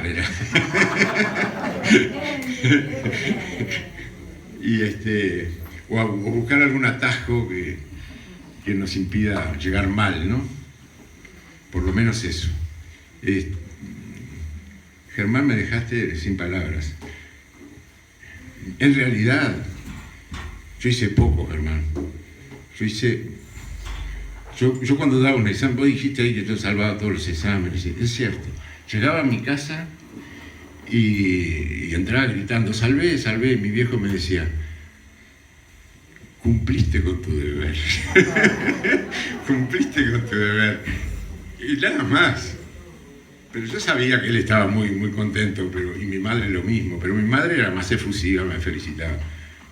era. O buscar algún atajo que nos impida llegar mal, ¿no? Por lo menos eso. Germán, me dejaste sin palabras. En realidad, yo hice poco, Germán. Yo cuando daba un examen, vos dijiste ahí que yo salvaba todos los exámenes, es cierto. Llegaba a mi casa y entraba gritando, salvé, salvé. Mi viejo me decía, cumpliste con tu deber. Cumpliste con tu deber. Y nada más. Pero yo sabía que él estaba muy, muy contento, y mi madre lo mismo. Pero mi madre era más efusiva, me felicitaba.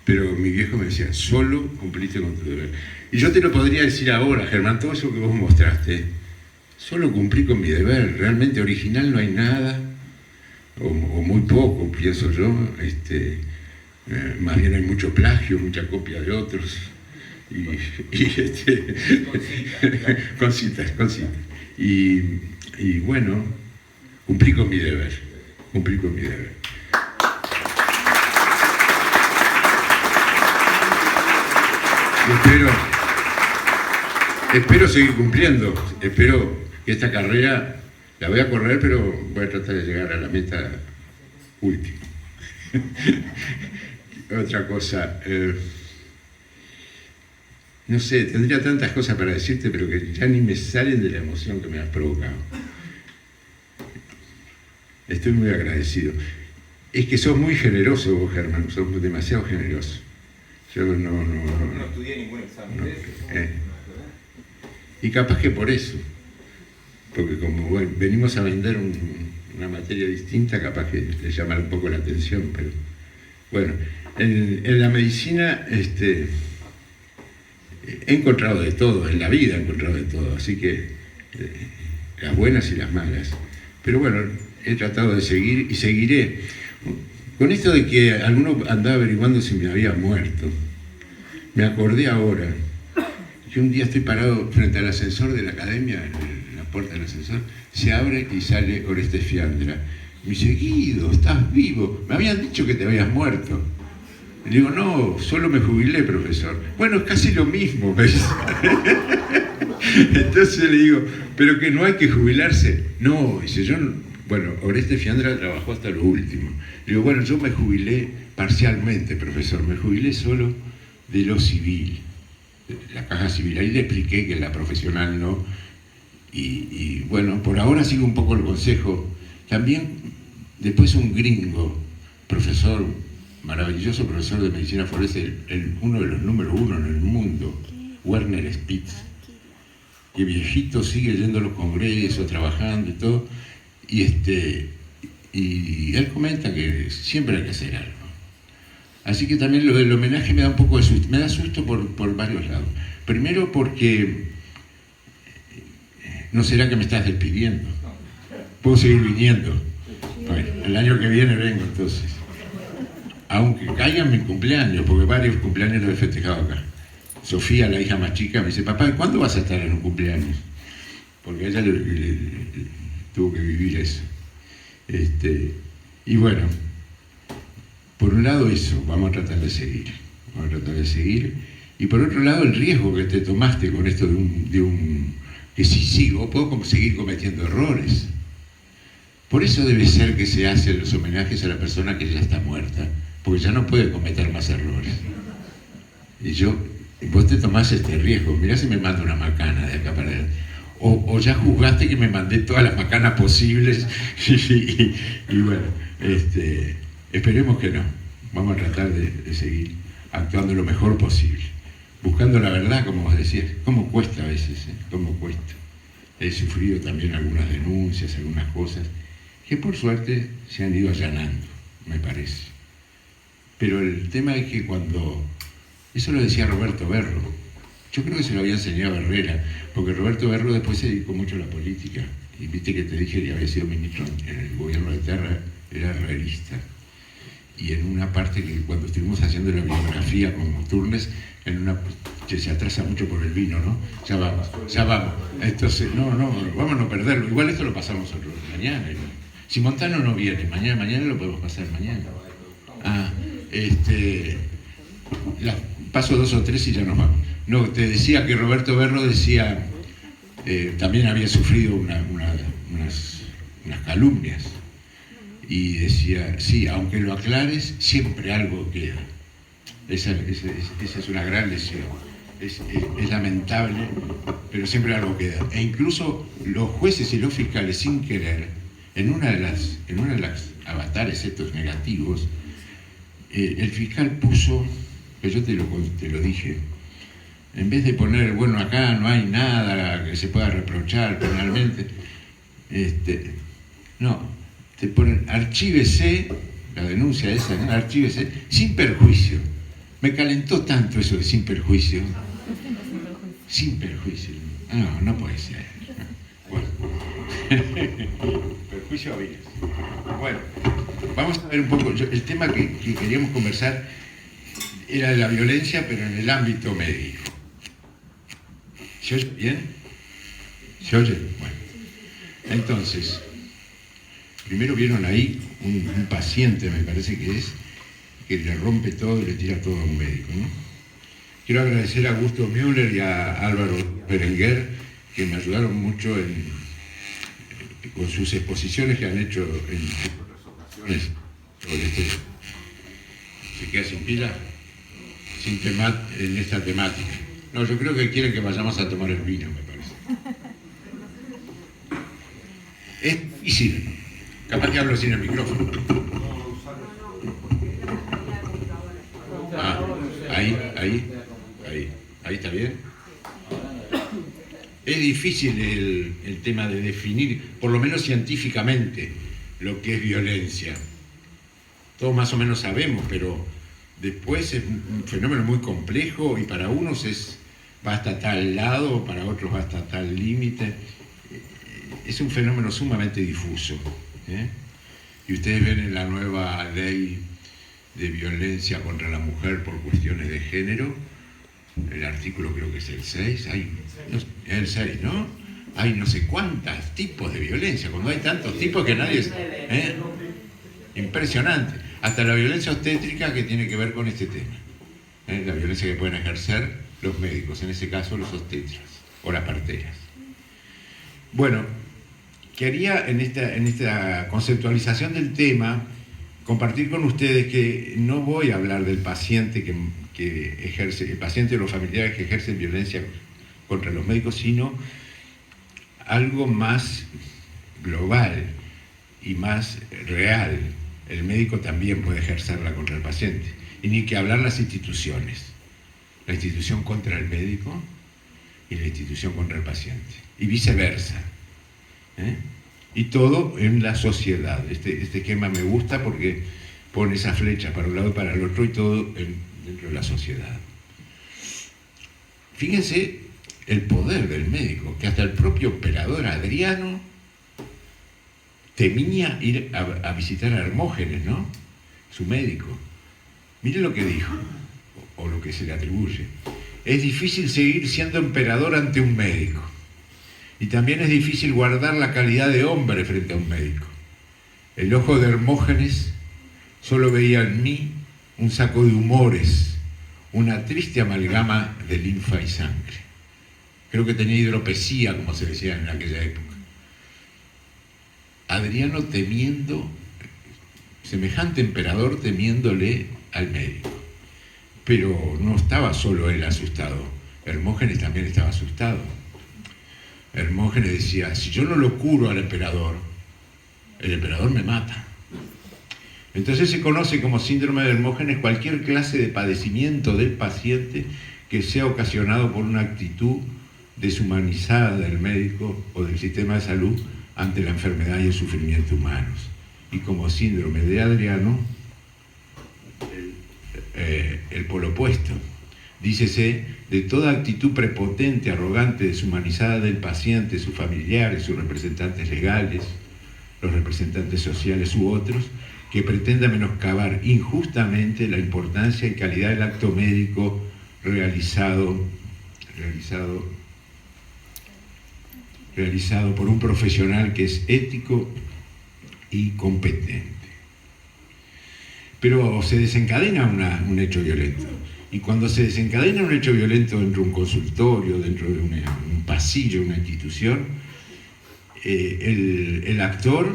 Pero mi viejo me decía, solo cumpliste con tu deber. Y yo te lo podría decir ahora, Germán, todo eso que vos mostraste, solo cumplí con mi deber. Realmente original no hay nada, o muy poco, pienso yo. Más bien hay mucho plagio, mucha copia de otros. Cositas. Y bueno, cumplí con mi deber. Espero seguir cumpliendo. Espero que esta carrera la voy a correr, pero voy a tratar de llegar a la meta última. Otra cosa, no sé, tendría tantas cosas para decirte, pero que ya ni me salen de la emoción que me has provocado. Estoy muy agradecido. Es que sos muy generoso vos, Germán, sos demasiado generoso. Yo no estudié ningún examen de eso. Y capaz que por eso, porque como venimos a vender una materia distinta, capaz que le llama un poco la atención, pero bueno, en la medicina he encontrado de todo, en la vida he encontrado de todo, así que las buenas y las malas. Pero bueno, he tratado de seguir y seguiré. Con esto de que alguno andaba averiguando si me había muerto, me acordé ahora que un día estoy parado frente al ascensor de la academia, en la puerta del ascensor, se abre y sale Oreste Fiandra. Me dice, Guido, ¿estás vivo? Me habían dicho que te habías muerto. Le digo, no, solo me jubilé, profesor. Bueno, es casi lo mismo, me dice. Entonces le digo, ¿pero que no hay que jubilarse? No, dice, yo no. Bueno, Oreste Fiandra trabajó hasta lo último. Le digo, bueno, yo me jubilé parcialmente, profesor, me jubilé solo de lo civil, la caja civil. Ahí le expliqué que la profesional no. Y bueno, por ahora sigo un poco el consejo. También, después un gringo, profesor, maravilloso profesor de medicina forense, uno de los número 1 en el mundo, Werner Spitz, que viejito sigue yendo a los congresos, trabajando y todo. Y él comenta que siempre hay que hacer algo. Así que también lo del homenaje me da un poco de susto. Me da susto por varios lados. Primero porque no será que me estás despidiendo. Puedo seguir viniendo. Bueno, el año que viene vengo entonces. Aunque caigan mis cumpleaños, porque varios cumpleaños los he festejado acá. Sofía, la hija más chica, me dice, papá, ¿cuándo vas a estar en un cumpleaños? Porque ella tuvo que vivir eso. Y bueno, por un lado eso, vamos a tratar de seguir. Y por otro lado el riesgo que te tomaste con esto que si sigo, puedo seguir cometiendo errores. Por eso debe ser que se hacen los homenajes a la persona que ya está muerta, porque ya no puede cometer más errores. Y vos te tomás este riesgo, mirá si me mando una macana de acá para allá. O ya juzgaste que me mandé todas las macanas posibles y bueno, esperemos que no. Vamos a tratar de seguir actuando lo mejor posible, buscando la verdad, como vos decías. ¿Cómo cuesta a veces? ¿Cómo cuesta? He sufrido también algunas denuncias, algunas cosas, que por suerte se han ido allanando, me parece. Pero el tema es que eso lo decía Roberto Berro, yo creo que se lo había enseñado a Herrera, porque Roberto Berro después se dedicó mucho a la política, y viste que te dije que había sido ministro en el gobierno de Terra, era herrerista. Y en una parte que cuando estuvimos haciendo la biografía con Turnes, que se atrasa mucho por el vino, ¿no? Ya vamos. Entonces, no, vamos a no perderlo. Igual esto lo pasamos mañana. Si Montano no viene, mañana lo podemos pasar mañana. Ah, paso 2 o 3 y ya nos vamos. No, te decía que Roberto Berro decía, también había sufrido unas calumnias. Y decía, sí, aunque lo aclares, siempre algo queda. Esa es una gran lesión. Es lamentable, pero siempre algo queda. E incluso los jueces y los fiscales, sin querer, en una de las avatares estos negativos, el fiscal puso, que yo te lo dije, en vez de poner, bueno, acá no hay nada que se pueda reprochar penalmente, no, te ponen archívese, la denuncia esa, ¿no? Archívese, sin perjuicio. Me calentó tanto eso de sin perjuicio. Sin perjuicio. No, no puede ser. Bueno. Perjuicio había. Bueno, vamos a ver un poco. El tema que queríamos conversar era de la violencia, pero en el ámbito médico. ¿Se oye bien? ¿Se oye? Bueno. Entonces, primero vieron ahí un paciente, me parece que le rompe todo y le tira todo a un médico, ¿no? Quiero agradecer a Augusto Müller y a Álvaro Berenguer, que me ayudaron mucho con sus exposiciones que han hecho en otras ocasiones sobre ¿Se queda sin pila? En esta temática. No, yo creo que quieren que vayamos a tomar el vino, me parece. Es difícil. Capaz que hablo sin el micrófono. Ah, ahí está bien. Es difícil el tema de definir, por lo menos científicamente, lo que es violencia. Todos más o menos sabemos, pero después es un fenómeno muy complejo y para unos va hasta tal lado, para otros va hasta tal límite. Es un fenómeno sumamente difuso, ¿eh? Y ustedes ven en la nueva ley de violencia contra la mujer por cuestiones de género, el artículo creo que es el 6, el 6, ¿no? Hay no sé cuántos tipos de violencia, cuando hay tantos tipos que nadie... Impresionante. Hasta la violencia obstétrica que tiene que ver con este tema. La violencia que pueden ejercer los médicos, en ese caso los obstetras o las parteras. Bueno, quería en esta conceptualización del tema compartir con ustedes que no voy a hablar del paciente que ejerce, el paciente o los familiares que ejercen violencia contra los médicos, sino algo más global y más real. El médico también puede ejercerla contra el paciente. Y ni que hablar las instituciones. La institución contra el médico y la institución contra el paciente. Y viceversa. Y todo en la sociedad. Este esquema me gusta porque pone esa flecha para un lado y para el otro y todo dentro de la sociedad. Fíjense el poder del médico, que hasta el propio operador Adriano temía ir a visitar a Hermógenes, ¿no? Su médico. Miren lo que dijo, o lo que se le atribuye. Es difícil seguir siendo emperador ante un médico. Y también es difícil guardar la calidad de hombre frente a un médico. El ojo de Hermógenes solo veía en mí un saco de humores, una triste amalgama de linfa y sangre. Creo que tenía hidropesía, como se decía en aquella época. Adriano temiendo, semejante emperador temiéndole al médico. Pero no estaba solo él asustado, Hermógenes también estaba asustado. Hermógenes decía, si yo no lo curo al emperador, el emperador me mata. Entonces se conoce como síndrome de Hermógenes cualquier clase de padecimiento del paciente que sea ocasionado por una actitud deshumanizada del médico o del sistema de salud ante la enfermedad y el sufrimiento humanos. Y como síndrome de Adriano, el polo opuesto. Dícese de toda actitud prepotente, arrogante, deshumanizada del paciente, sus familiares, sus representantes legales, los representantes sociales u otros, que pretenda menoscabar injustamente la importancia y calidad del acto médico realizado por un profesional que es ético, y competente. Pero se desencadena un hecho violento. Y cuando se desencadena un hecho violento dentro de un consultorio, dentro de un pasillo, una institución, el actor,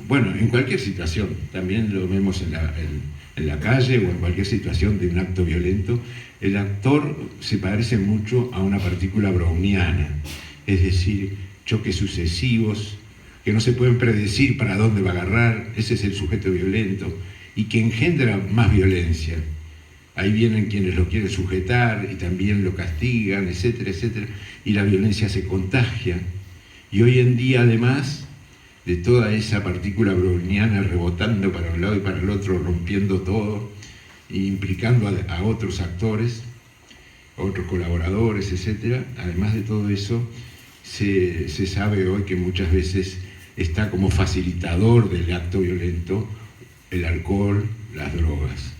bueno, en cualquier situación, también lo vemos en la calle o en cualquier situación de un acto violento, el actor se parece mucho a una partícula browniana, es decir, choques sucesivos, que no se pueden predecir para dónde va a agarrar, ese es el sujeto violento, y que engendra más violencia. Ahí vienen quienes lo quieren sujetar y también lo castigan, etcétera, etcétera, y la violencia se contagia. Y hoy en día, además de toda esa partícula browniana rebotando para un lado y para el otro, rompiendo todo, e implicando a otros actores, a otros colaboradores, etcétera, además de todo eso, se sabe hoy que muchas veces está como facilitador del acto violento el alcohol, las drogas.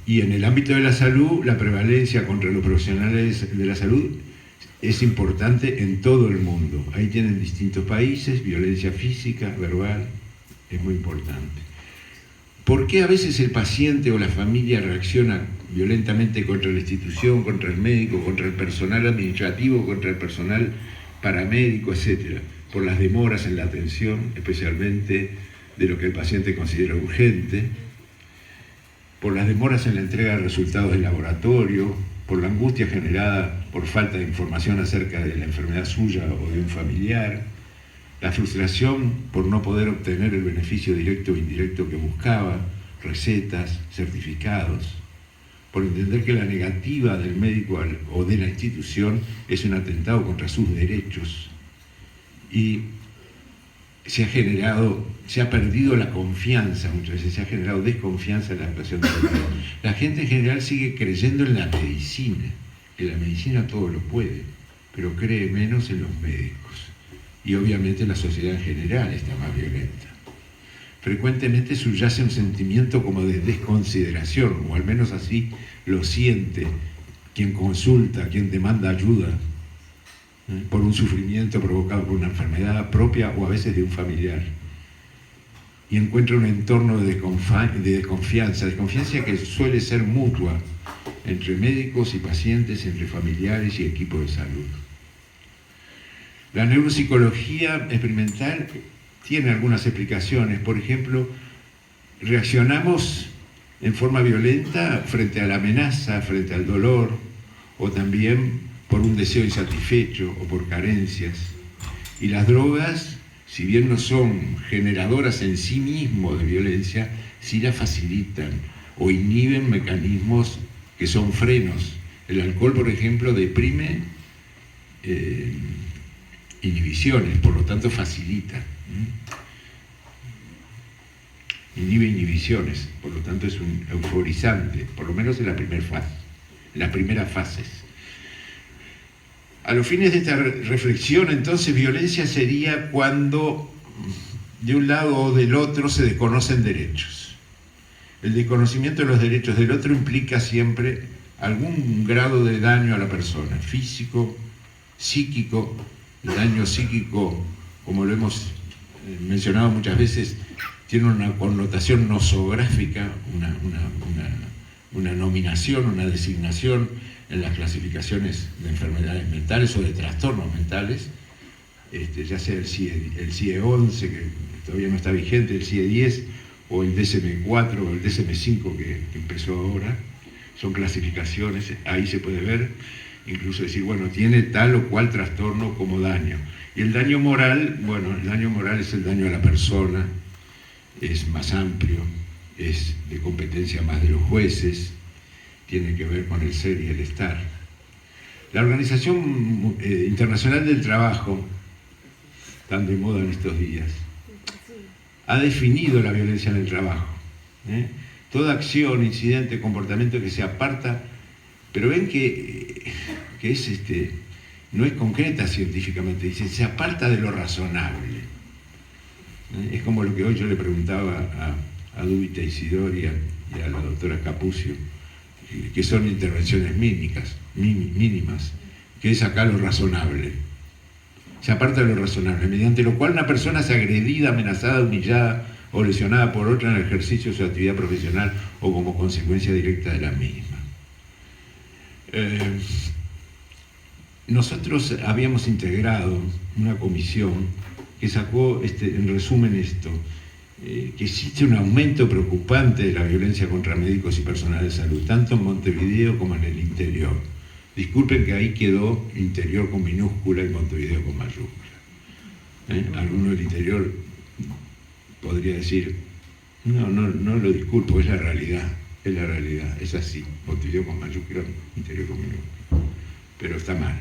Y en el ámbito de la salud, la prevalencia contra los profesionales de la salud es importante en todo el mundo. Ahí tienen distintos países, violencia física, verbal, es muy importante. ¿Por qué a veces el paciente o la familia reacciona violentamente contra la institución, contra el médico, contra el personal administrativo, contra el personal paramédico, etcétera? Por las demoras en la atención, especialmente de lo que el paciente considera urgente, por las demoras en la entrega de resultados del laboratorio, por la angustia generada por falta de información acerca de la enfermedad suya o de un familiar, la frustración por no poder obtener el beneficio directo o indirecto que buscaba, recetas, certificados, por entender que la negativa del médico o de la institución es un atentado contra sus derechos. Y se ha perdido la confianza, muchas veces se ha generado desconfianza en la actuación del médico. La gente en general sigue creyendo en la medicina, que la medicina todo lo puede, pero cree menos en los médicos. Y obviamente la sociedad en general está más violenta. Frecuentemente subyace un sentimiento como de desconsideración, o al menos así lo siente quien consulta, quien demanda ayuda, por un sufrimiento provocado por una enfermedad propia o a veces de un familiar. Y encuentra un entorno de desconfianza que suele ser mutua entre médicos y pacientes, entre familiares y equipos de salud. La neuropsicología experimental tiene algunas explicaciones. Por ejemplo, reaccionamos en forma violenta frente a la amenaza, frente al dolor, o también por un deseo insatisfecho o por carencias. Y las drogas, si bien no son generadoras en sí mismos de violencia, sí la facilitan o inhiben mecanismos que son frenos. El alcohol, por ejemplo, deprime inhibiciones, por lo tanto facilita. Inhibe inhibiciones, por lo tanto es un euforizante, por lo menos en la primera fase, en las primeras fases. A los fines de esta reflexión, entonces, violencia sería cuando de un lado o del otro se desconocen derechos. El desconocimiento de los derechos del otro implica siempre algún grado de daño a la persona, físico, psíquico. El daño psíquico, como lo hemos mencionado muchas veces, tiene una connotación nosográfica, una nominación, una designación en las clasificaciones de enfermedades mentales o de trastornos mentales, ya sea el CIE-11, que todavía no está vigente, el CIE-10, o el DSM-4 o el DSM-5 que empezó ahora. Son clasificaciones, ahí se puede ver, incluso decir, bueno, tiene tal o cual trastorno como daño. Y el daño moral, bueno, el daño moral es el daño a la persona, es más amplio, es de competencia más de los jueces, tiene que ver con el ser y el estar. La Organización Internacional del Trabajo, tan de moda en estos días, ha definido la violencia en el trabajo. Toda acción, incidente, comportamiento que se aparta, pero ven que no es concreta científicamente, dice, se aparta de lo razonable. Es como lo que hoy yo le preguntaba a Dubita Isidori y a la doctora Capucio, que son intervenciones mínimas, que es acá lo razonable. se aparta de lo razonable, mediante lo cual una persona es agredida, amenazada, humillada o lesionada por otra en el ejercicio de su actividad profesional o como consecuencia directa de la misma. Nosotros habíamos integrado una comisión que sacó, en resumen, esto, que existe un aumento preocupante de la violencia contra médicos y personal de salud, tanto en Montevideo como en el interior. Disculpen que ahí quedó interior con minúscula y Montevideo con mayúscula. Alguno del interior podría decir, no lo disculpo, es la realidad, es así, Montevideo con mayúscula, interior con minúscula, pero está mal.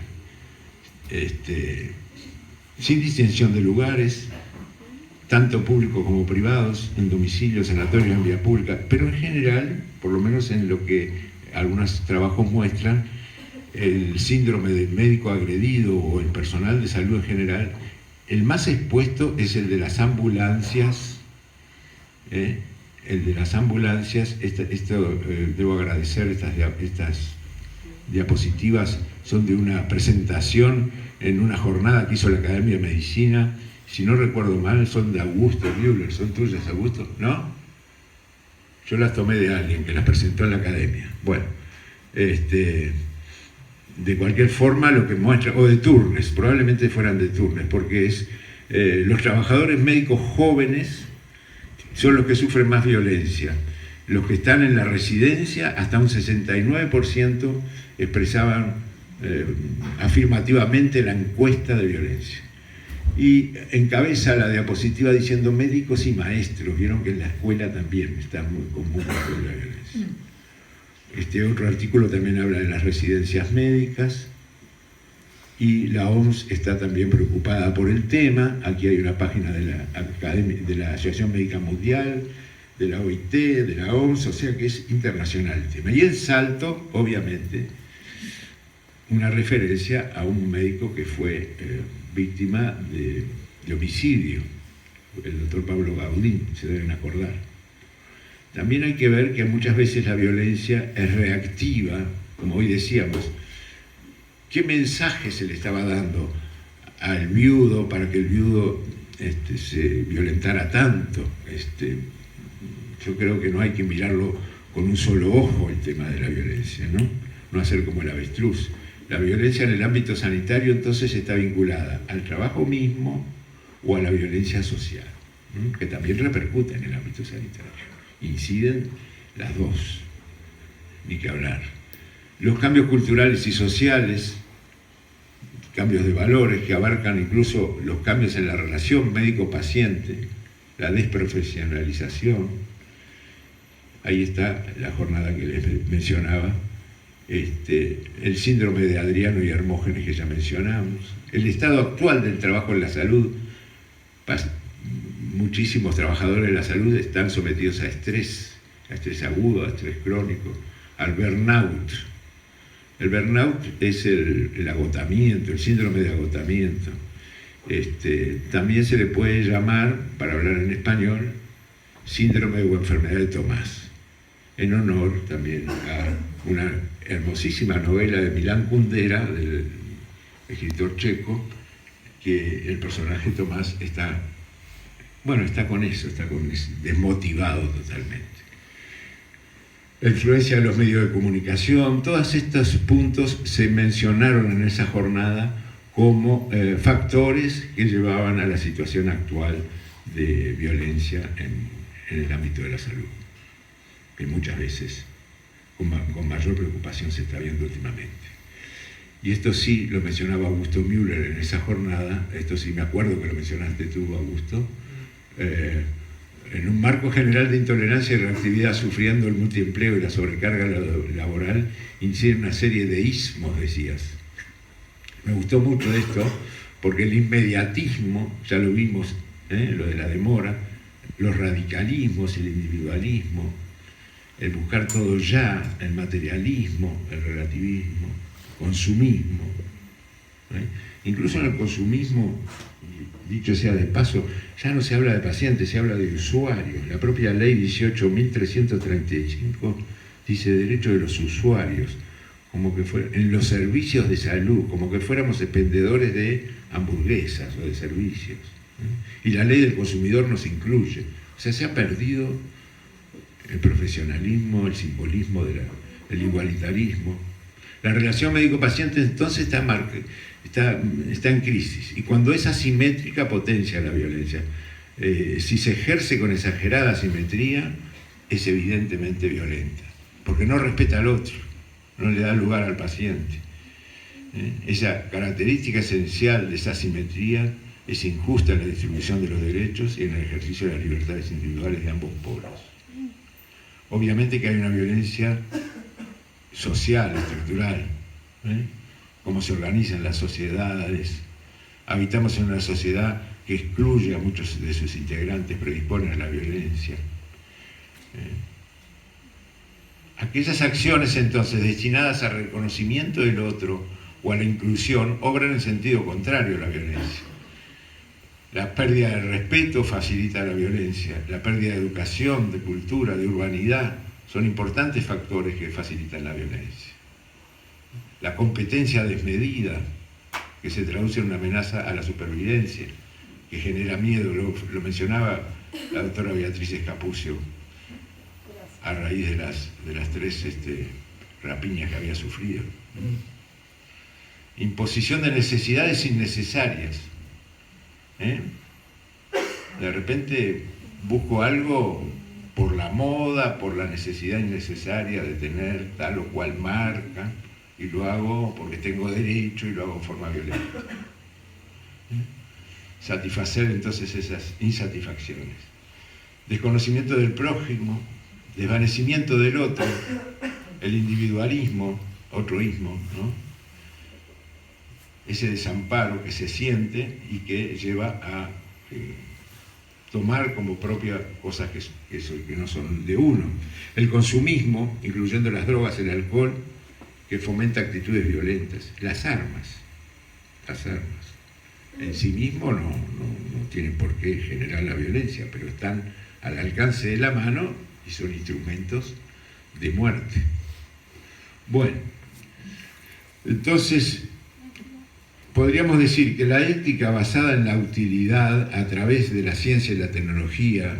Sin distinción de lugares, tanto públicos como privados, en domicilios, sanatorios, en vía pública, pero en general, por lo menos en lo que algunos trabajos muestran, el síndrome del médico agredido o el personal de salud en general, el más expuesto es el de las ambulancias. El de las ambulancias, debo agradecer, estas diapositivas son de una presentación en una jornada que hizo la Academia de Medicina, si no recuerdo mal, son de Augusto Müller, ¿son tuyas, Augusto? ¿No? Yo las tomé de alguien que las presentó en la Academia. Bueno, de cualquier forma lo que muestra, o de Turnes, probablemente fueran de Turnes, porque es los trabajadores médicos jóvenes son los que sufren más violencia. Los que están en la residencia, hasta un 69% expresaban afirmativamente la encuesta de violencia. Y encabeza la diapositiva diciendo médicos y maestros. Vieron que en la escuela también está muy común la violencia. Este otro artículo también habla de las residencias médicas y la OMS está también preocupada por el tema. Aquí hay una página de la Asociación Médica Mundial, de la OIT, de la OMS, o sea que es internacional el tema. Y en Salto, obviamente, una referencia a un médico que fue víctima de homicidio, el doctor Pablo Gaudín, se deben acordar. También hay que ver que muchas veces la violencia es reactiva, como hoy decíamos. ¿Qué mensaje se le estaba dando al viudo para que el viudo se violentara tanto? Yo creo que no hay que mirarlo con un solo ojo el tema de la violencia, ¿no? No hacer como el avestruz. La violencia en el ámbito sanitario entonces está vinculada al trabajo mismo o a la violencia social, ¿no? Que también repercute en el ámbito sanitario. Inciden las dos, ni que hablar. Los cambios culturales y sociales, cambios de valores que abarcan incluso los cambios en la relación médico-paciente, la desprofesionalización. Ahí está la jornada que les mencionaba. El síndrome de Adriano y Hermógenes que ya mencionamos, el estado actual del trabajo en la salud. Muchísimos trabajadores de la salud están sometidos a estrés agudo, a estrés crónico, al burnout. El burnout es el agotamiento, el síndrome de agotamiento. También se le puede llamar, para hablar en español, síndrome o enfermedad de Tomás, en honor también a una hermosísima novela de Milán Kundera, del escritor checo, que el personaje Tomás está con eso, desmotivado totalmente. La influencia de los medios de comunicación, todos estos puntos se mencionaron en esa jornada como factores que llevaban a la situación actual de violencia en el ámbito de la salud, que muchas veces con mayor preocupación se está viendo últimamente. Y esto sí lo mencionaba Augusto Müller en esa jornada, esto sí me acuerdo que lo mencionaste tú, Augusto, en un marco general de intolerancia y reactividad, sufriendo el multiempleo y la sobrecarga laboral, incide una serie de ismos, decías. Me gustó mucho esto, porque el inmediatismo, ya lo vimos, lo de la demora, los radicalismos, el individualismo, el buscar todo ya, el materialismo, el relativismo, consumismo. Incluso en el consumismo, dicho sea de paso, ya no se habla de pacientes, se habla de usuarios. La propia ley 18.335 dice derecho de los usuarios, como que en los servicios de salud, como que fuéramos expendedores de hamburguesas o de servicios. Y la ley del consumidor nos incluye. O sea, se ha perdido el profesionalismo, el simbolismo, el igualitarismo. La relación médico-paciente entonces está en crisis. Y cuando es asimétrica, potencia la violencia. Si se ejerce con exagerada asimetría, es evidentemente violenta, porque no respeta al otro, no le da lugar al paciente. Esa característica esencial de esa asimetría es injusta en la distribución de los derechos y en el ejercicio de las libertades individuales de ambos polos. Obviamente que hay una violencia social, estructural, cómo se organizan las sociedades. Habitamos en una sociedad que excluye a muchos de sus integrantes, predispone a la violencia. Aquellas acciones entonces destinadas al reconocimiento del otro o a la inclusión obran en sentido contrario a la violencia. La pérdida de respeto facilita la violencia, la pérdida de educación, de cultura, de urbanidad, son importantes factores que facilitan la violencia. La competencia desmedida, que se traduce en una amenaza a la supervivencia, que genera miedo, lo mencionaba la doctora Beatriz Escapucio, a raíz de las 3 rapiñas que había sufrido. Imposición de necesidades innecesarias. De repente busco algo por la moda, por la necesidad innecesaria de tener tal o cual marca, y lo hago porque tengo derecho y lo hago en forma violenta. Satisfacer entonces esas insatisfacciones. Desconocimiento del prójimo, desvanecimiento del otro, el individualismo, otro-ismo, ¿no? Ese desamparo que se siente y que lleva a tomar como propia cosas que no son de uno. El consumismo, incluyendo las drogas, el alcohol, que fomenta actitudes violentas. Las armas en sí mismo no tienen por qué generar la violencia, pero están al alcance de la mano y son instrumentos de muerte. Bueno, entonces podríamos decir que la ética basada en la utilidad a través de la ciencia y la tecnología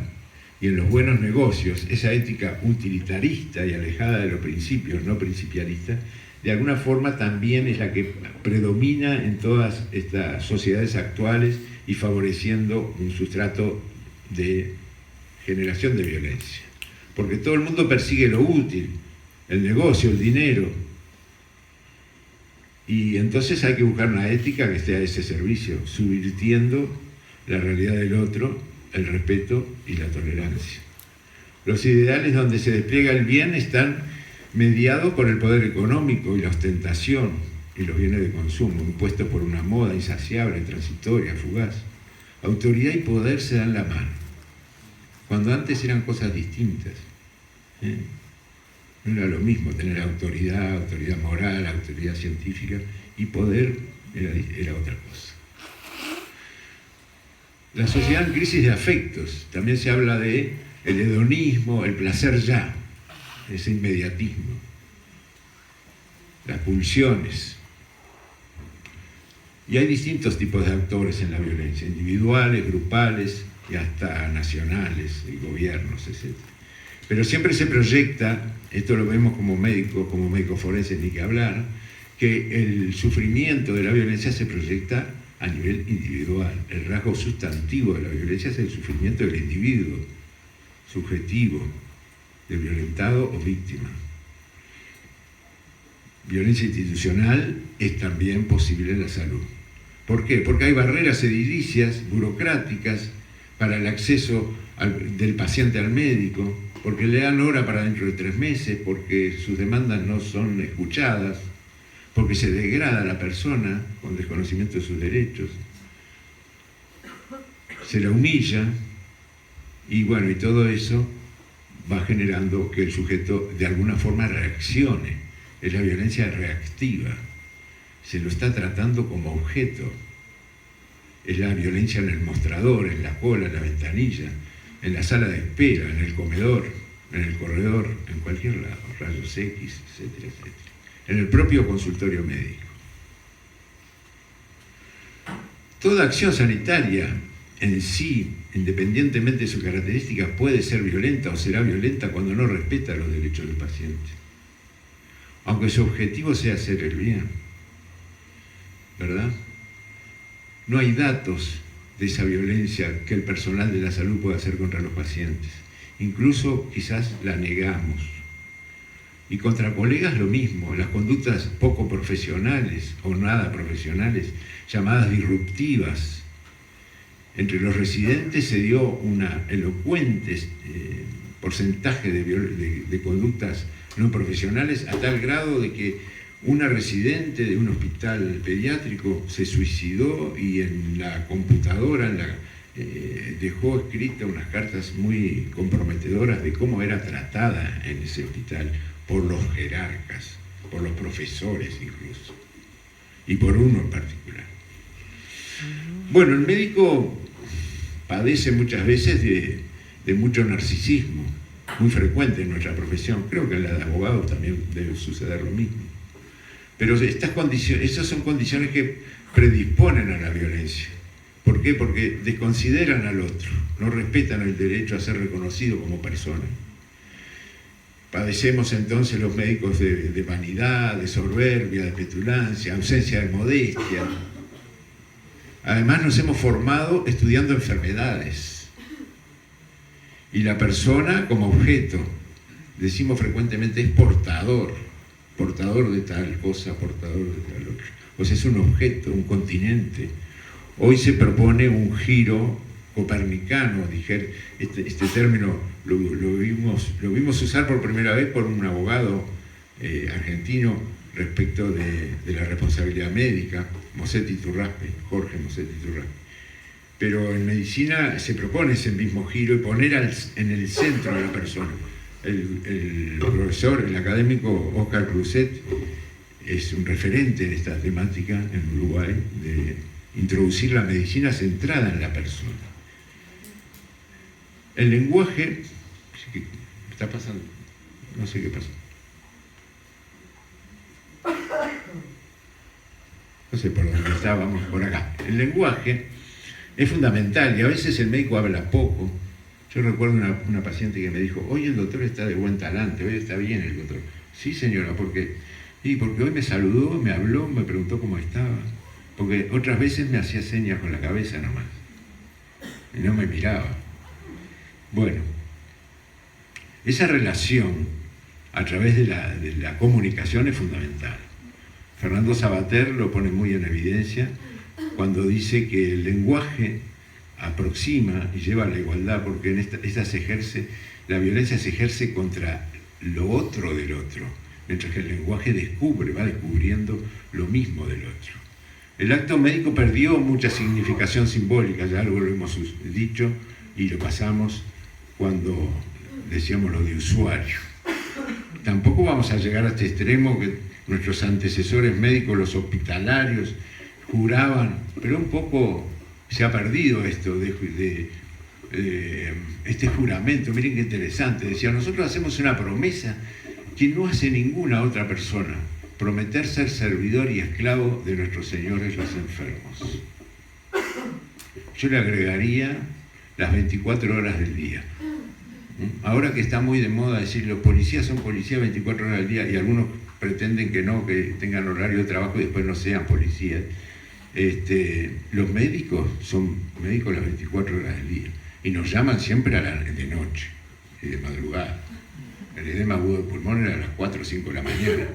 y en los buenos negocios, esa ética utilitarista y alejada de los principios, no principialistas, de alguna forma también es la que predomina en todas estas sociedades actuales y favoreciendo un sustrato de generación de violencia. Porque todo el mundo persigue lo útil, el negocio, el dinero. Y entonces hay que buscar una ética que esté a ese servicio, subvirtiendo la realidad del otro, el respeto y la tolerancia. Los ideales donde se despliega el bien están mediados por el poder económico y la ostentación y los bienes de consumo, impuestos por una moda insaciable, transitoria, fugaz. Autoridad y poder se dan la mano, cuando antes eran cosas distintas. No era lo mismo tener autoridad moral, autoridad científica, y poder era otra cosa. La sociedad en crisis de afectos, también se habla de el hedonismo, el placer ya, ese inmediatismo, las pulsiones. Y hay distintos tipos de actores en la violencia, individuales, grupales y hasta nacionales, y gobiernos, etc. Pero siempre se proyecta, esto lo vemos como médicos forenses ni que hablar, que el sufrimiento de la violencia se proyecta a nivel individual. El rasgo sustantivo de la violencia es el sufrimiento del individuo, subjetivo, de violentado o víctima. Violencia institucional es también posible en la salud. ¿Por qué? Porque hay barreras edilicias, burocráticas, para el acceso del paciente al médico, porque le dan hora para dentro de 3 meses, porque sus demandas no son escuchadas, porque se degrada a la persona con desconocimiento de sus derechos, se la humilla, y bueno, y todo eso va generando que el sujeto de alguna forma reaccione. Es la violencia reactiva, se lo está tratando como objeto. Es la violencia en el mostrador, en la cola, en la ventanilla, en la sala de espera, en el comedor, en el corredor, en cualquier lado, rayos X, etcétera, etcétera. en el propio consultorio médico. Toda acción sanitaria en sí, independientemente de sus características, puede ser violenta o será violenta cuando no respeta los derechos del paciente, aunque su objetivo sea hacer el bien, ¿verdad? No hay datos de esa violencia que el personal de la salud pueda hacer contra los pacientes. Incluso quizás la negamos. Y contra colegas lo mismo, las conductas poco profesionales o nada profesionales, llamadas disruptivas. Entre los residentes se dio un elocuente porcentaje de conductas no profesionales, a tal grado de que una residente de un hospital pediátrico se suicidó y en la computadora dejó escritas unas cartas muy comprometedoras de cómo era tratada en ese hospital por los jerarcas, por los profesores incluso, y por uno en particular. Bueno, el médico padece muchas veces de mucho narcisismo, muy frecuente en nuestra profesión. Creo que en la de abogados también debe suceder lo mismo. Pero esas son condiciones que predisponen a la violencia. ¿Por qué? Porque desconsideran al otro, no respetan el derecho a ser reconocido como persona. Padecemos entonces los médicos de vanidad, de soberbia, de petulancia, ausencia de modestia. Además nos hemos formado estudiando enfermedades. Y la persona como objeto, decimos frecuentemente, es portador de tal cosa, portador de tal otra. O sea, es un objeto, un continente. Hoy se propone un giro copernicano, este término lo vimos usar por primera vez por un abogado argentino respecto de la responsabilidad médica, Jorge Mossetti Turraspe. Pero en medicina se propone ese mismo giro y poner en el centro a la persona. El profesor, el académico Oscar Cruzet es un referente de esta temática en Uruguay, de introducir la medicina centrada en la persona. El lenguaje, ¿qué está pasando? No sé qué pasó. No sé por dónde estábamos, por acá. El lenguaje es fundamental y a veces el médico habla poco. Yo recuerdo una paciente que me dijo, hoy el doctor está de buen talante, hoy está bien el doctor. Sí, señora, porque hoy me saludó, me habló, me preguntó cómo estaba. Porque otras veces me hacía señas con la cabeza nomás. Y no me miraba. Bueno, esa relación a través de la comunicación es fundamental. Fernando Sabater lo pone muy en evidencia cuando dice que el lenguaje aproxima y lleva a la igualdad, porque en la violencia se ejerce contra lo otro del otro, mientras que el lenguaje va descubriendo lo mismo del otro. El acto médico perdió mucha significación simbólica, ya algo lo hemos dicho y lo pasamos cuando decíamos lo de usuario. Tampoco vamos a llegar a este extremo que nuestros antecesores médicos, los hospitalarios, juraban, pero un poco se ha perdido esto este juramento. Miren qué interesante, decía, nosotros hacemos una promesa que no hace ninguna otra persona, prometer ser servidor y esclavo de nuestros señores los enfermos. Yo le agregaría las 24 horas del día. Ahora que está muy de moda decir los policías son policías 24 horas del día y algunos pretenden que no, que tengan horario de trabajo y después no sean policías. Los médicos son médicos las 24 horas del día y nos llaman siempre de noche y de madrugada. El edema agudo de pulmón era a las 4 o 5 de la mañana.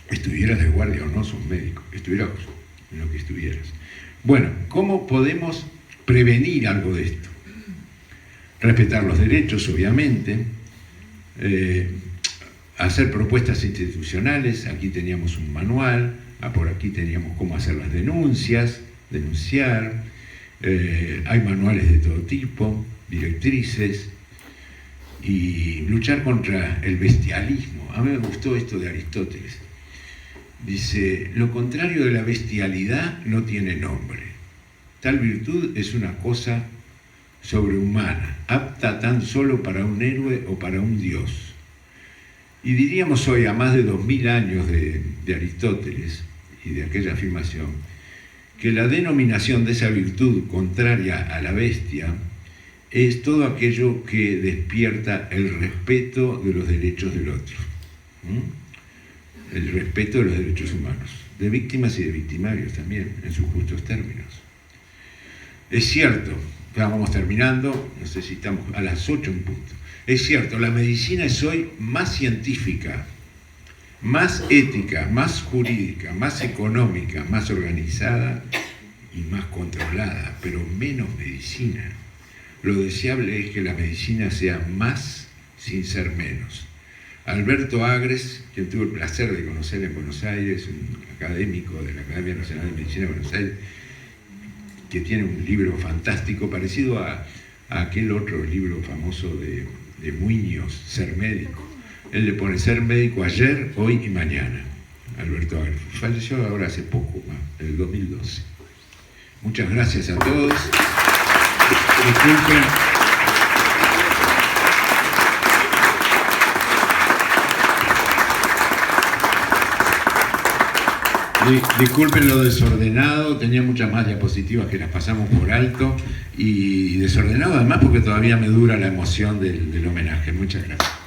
Estuvieras de guardia o no, sos médico, estuvieras en lo que estuvieras. Bueno, ¿cómo podemos prevenir algo de esto? Respetar los derechos, obviamente, hacer propuestas institucionales. Aquí teníamos un manual, por aquí teníamos cómo hacer las denuncias, denunciar. Hay manuales de todo tipo, directrices, y luchar contra el bestialismo. A mí me gustó esto de Aristóteles. Dice, lo contrario de la bestialidad no tiene nombre. Tal virtud es una cosa sobrehumana, apta tan solo para un héroe o para un dios. Y diríamos hoy, a más de 2000 años de Aristóteles y de aquella afirmación, que la denominación de esa virtud contraria a la bestia es todo aquello que despierta el respeto de los derechos del otro. El respeto de los derechos humanos, de víctimas y de victimarios también, en sus justos términos. Es cierto, ya vamos terminando, no sé si estamos a las 8 en punto. Es cierto, la medicina es hoy más científica, más ética, más jurídica, más económica, más organizada y más controlada, pero menos medicina. Lo deseable es que la medicina sea más sin ser menos. Alberto Agres, quien tuve el placer de conocer en Buenos Aires, un académico de la Academia Nacional de Medicina de Buenos Aires, que tiene un libro fantástico parecido a aquel otro libro famoso de Muñoz, Ser Médico. Él le pone ser médico ayer, hoy y mañana. Alberto Agres. Falleció ahora hace poco, en el 2012. Muchas gracias a todos. Disculpen. Disculpen lo desordenado, tenía muchas más diapositivas que las pasamos por alto y desordenado además porque todavía me dura la emoción del homenaje. Muchas gracias.